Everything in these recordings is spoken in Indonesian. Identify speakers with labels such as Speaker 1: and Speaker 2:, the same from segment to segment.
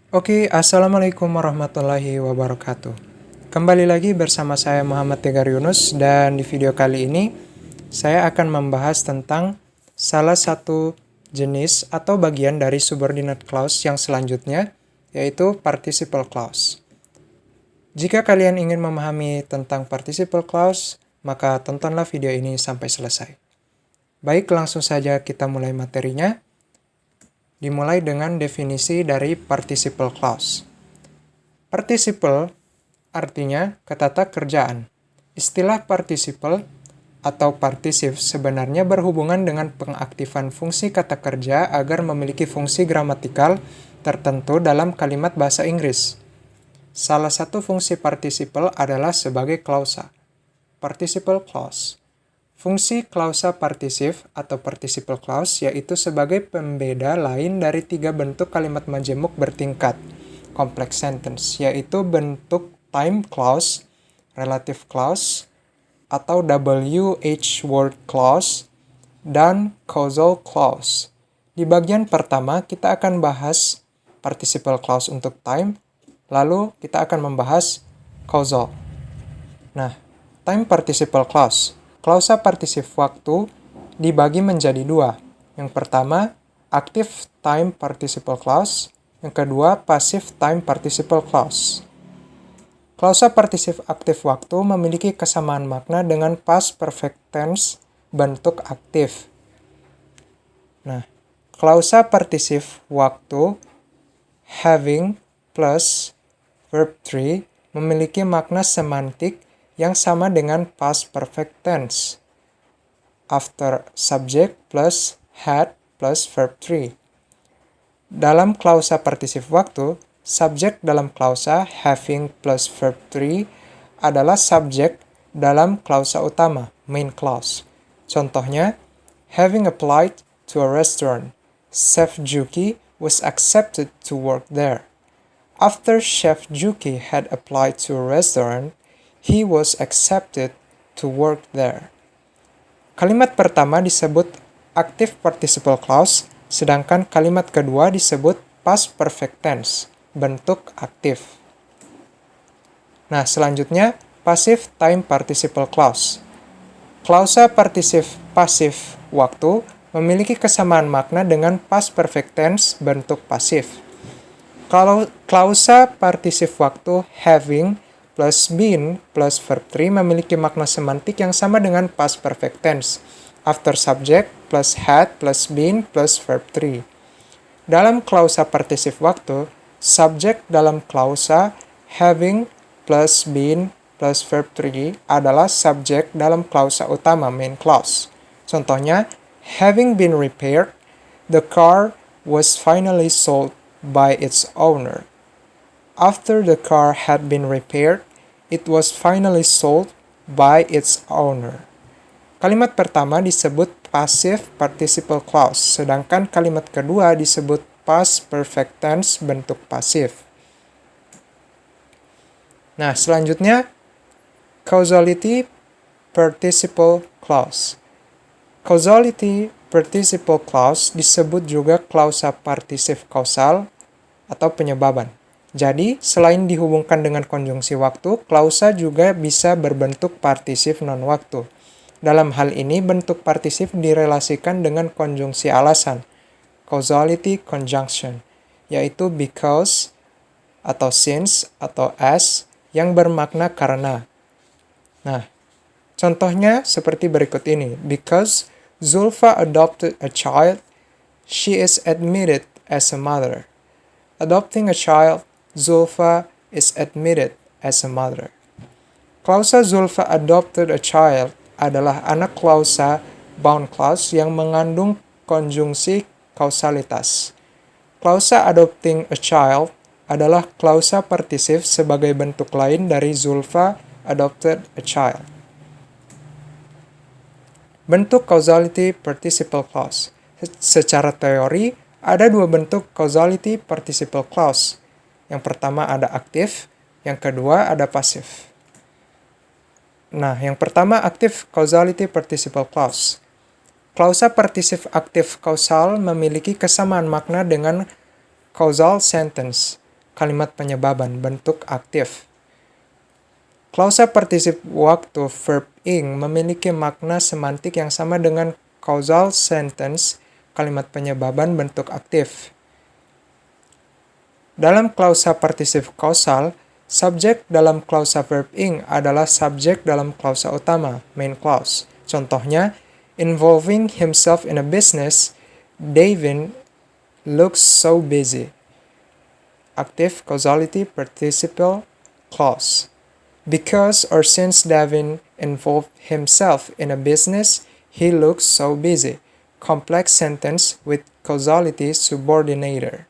Speaker 1: Oke, Assalamualaikum warahmatullahi wabarakatuh. Kembali lagi bersama saya Muhammad Tegar Yunus dan di video kali ini saya akan membahas tentang salah satu jenis atau bagian dari subordinate clause yang selanjutnya, yaitu participle clause. Jika kalian ingin memahami tentang participle clause, maka tontonlah video ini sampai selesai. Baik, langsung saja kita mulai materinya. Dimulai dengan definisi dari participle clause. Participle artinya ketata kerjaan. Istilah participle atau particip sebenarnya berhubungan dengan pengaktifan fungsi kata kerja agar memiliki fungsi gramatikal tertentu dalam kalimat bahasa Inggris. Salah satu fungsi participle adalah sebagai klausa. Participle clause. Fungsi klausa partisip atau participle clause yaitu sebagai pembeda lain dari tiga bentuk kalimat majemuk bertingkat complex sentence, yaitu bentuk time clause, relative clause, atau WH word clause, dan causal clause. Di bagian pertama kita akan bahas participle clause untuk time, lalu kita akan membahas causal. Nah, time participle clause. Klausa partisip waktu dibagi menjadi dua. Yang pertama, active time participle clause. Yang kedua, passive time participle clause. Klausa partisip aktif waktu memiliki kesamaan makna dengan past perfect tense bentuk aktif. Nah, klausa partisip waktu having plus verb 3 memiliki makna semantik yang sama dengan past perfect tense. After subject plus had plus verb 3. Dalam klausa partisip waktu, subjek dalam klausa having plus verb 3 adalah subjek dalam klausa utama, main clause. Contohnya, having applied to a restaurant, Chef Juki was accepted to work there. After Chef Juki had applied to a restaurant, he was accepted to work there. Kalimat pertama disebut active participle clause, sedangkan kalimat kedua disebut past perfect tense, bentuk aktif. Nah, selanjutnya passive time participle clause. Klausa partisip pasif waktu memiliki kesamaan makna dengan past perfect tense bentuk pasif. Kalau klausa partisip waktu having plus been plus verb 3 memiliki makna semantik yang sama dengan past perfect tense. After subject plus had plus been plus verb 3. Dalam klausa partisip waktu, subjek dalam klausa having plus been plus verb 3 adalah subjek dalam klausa utama main clause. Contohnya, having been repaired, the car was finally sold by its owner. After the car had been repaired, it was finally sold by its owner. Kalimat pertama disebut passive participle clause, sedangkan kalimat kedua disebut past perfect tense bentuk pasif. Nah, selanjutnya causality participle clause. Causality participle clause disebut juga klausa partisip kausal atau penyebaban. Jadi, selain dihubungkan dengan konjungsi waktu, klausa juga bisa berbentuk partisip non-waktu. Dalam hal ini, bentuk partisip direlasikan dengan konjungsi alasan, causality conjunction, yaitu because atau since atau as yang bermakna karena. Nah, contohnya seperti berikut ini. Because Zulfa adopted a child, she is admitted as a mother. Adopting a child, Zulfa is admitted as a mother. Klausa Zulfa adopted a child adalah anak klausa bound clause yang mengandung konjungsi kausalitas. Klausa adopting a child adalah klausa partisip sebagai bentuk lain dari Zulfa adopted a child. Bentuk causality participle clause. Secara teori, ada dua bentuk causality participle clause. Yang pertama ada aktif, yang kedua ada pasif. Nah, yang pertama aktif causality participle clause. Klausa partisip aktif kausal memiliki kesamaan makna dengan causal sentence. kalimat penyebaban bentuk aktif. Klausa partisip waktu verb ing memiliki makna semantik yang sama dengan causal sentence kalimat penyebaban bentuk aktif. Dalam klausa partisip kausal, subjek dalam klausa verb ing adalah subjek dalam klausa utama, main clause. Contohnya, involving himself in a business, David looks so busy. Active causality participle clause. Because or since David involved himself in a business, he looks so busy. Complex sentence with causality subordinator.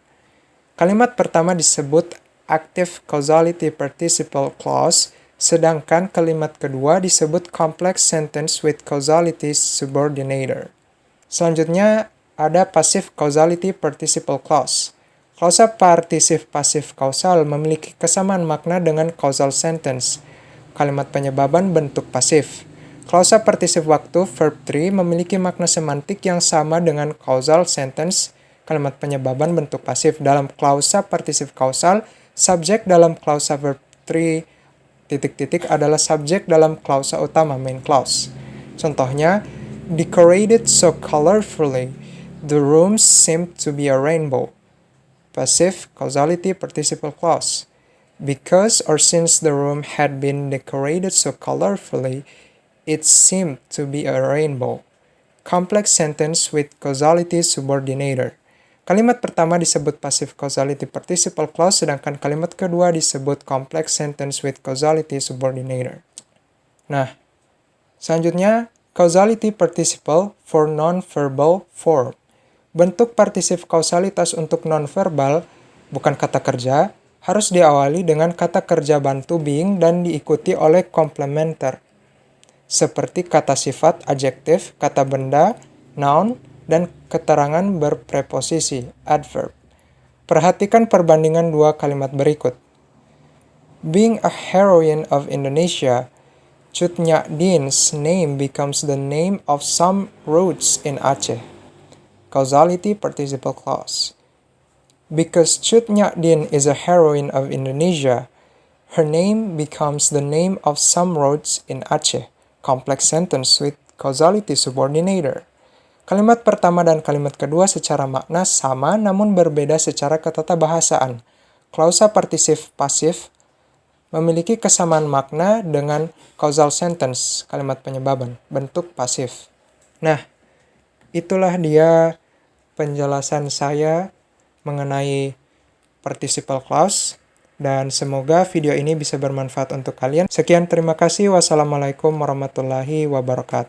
Speaker 1: Kalimat pertama disebut active causality participle clause, sedangkan kalimat kedua disebut complex sentence with causality subordinator. Selanjutnya ada passive causality participle clause. Klausa partisip pasif kausal memiliki kesamaan makna dengan causal sentence, kalimat penyebaban bentuk pasif. Klausa partisip waktu verb 3 memiliki makna semantik yang sama dengan causal sentence, kalimat penyebaban bentuk pasif. Dalam klausa partisip kausal, subjek dalam klausa verb 3 ... adalah subjek dalam klausa utama, main clause. Contohnya, decorated so colorfully, the room seemed to be a rainbow. Passive causality participle clause. Because or since the room had been decorated so colorfully, it seemed to be a rainbow. Complex sentence with causality subordinator. Kalimat pertama disebut passive causality participle clause, sedangkan kalimat kedua disebut complex sentence with causality subordinator. Nah, selanjutnya causality participle for non-verbal form. Bentuk partisip kausalitas untuk non-verbal, bukan kata kerja, harus diawali dengan kata kerja bantu being dan diikuti oleh komplementer, seperti kata sifat adjektif, kata benda, noun, dan keterangan berpreposisi, adverb. Perhatikan perbandingan dua kalimat berikut. Being a heroine of Indonesia, Cut Nyak Din's name becomes the name of some roads in Aceh. Causality participle clause. Because Cut Nyak Din is a heroine of Indonesia, her name becomes the name of some roads in Aceh. Complex sentence with causality subordinator. Kalimat pertama dan kalimat kedua secara makna sama namun berbeda secara ketatabahasaan. Klausa partisip pasif memiliki kesamaan makna dengan causal sentence, kalimat penyebaban, bentuk pasif. Nah, itulah dia penjelasan saya mengenai participle clause, dan semoga video ini bisa bermanfaat untuk kalian. Sekian, terima kasih. Wassalamualaikum warahmatullahi wabarakatuh.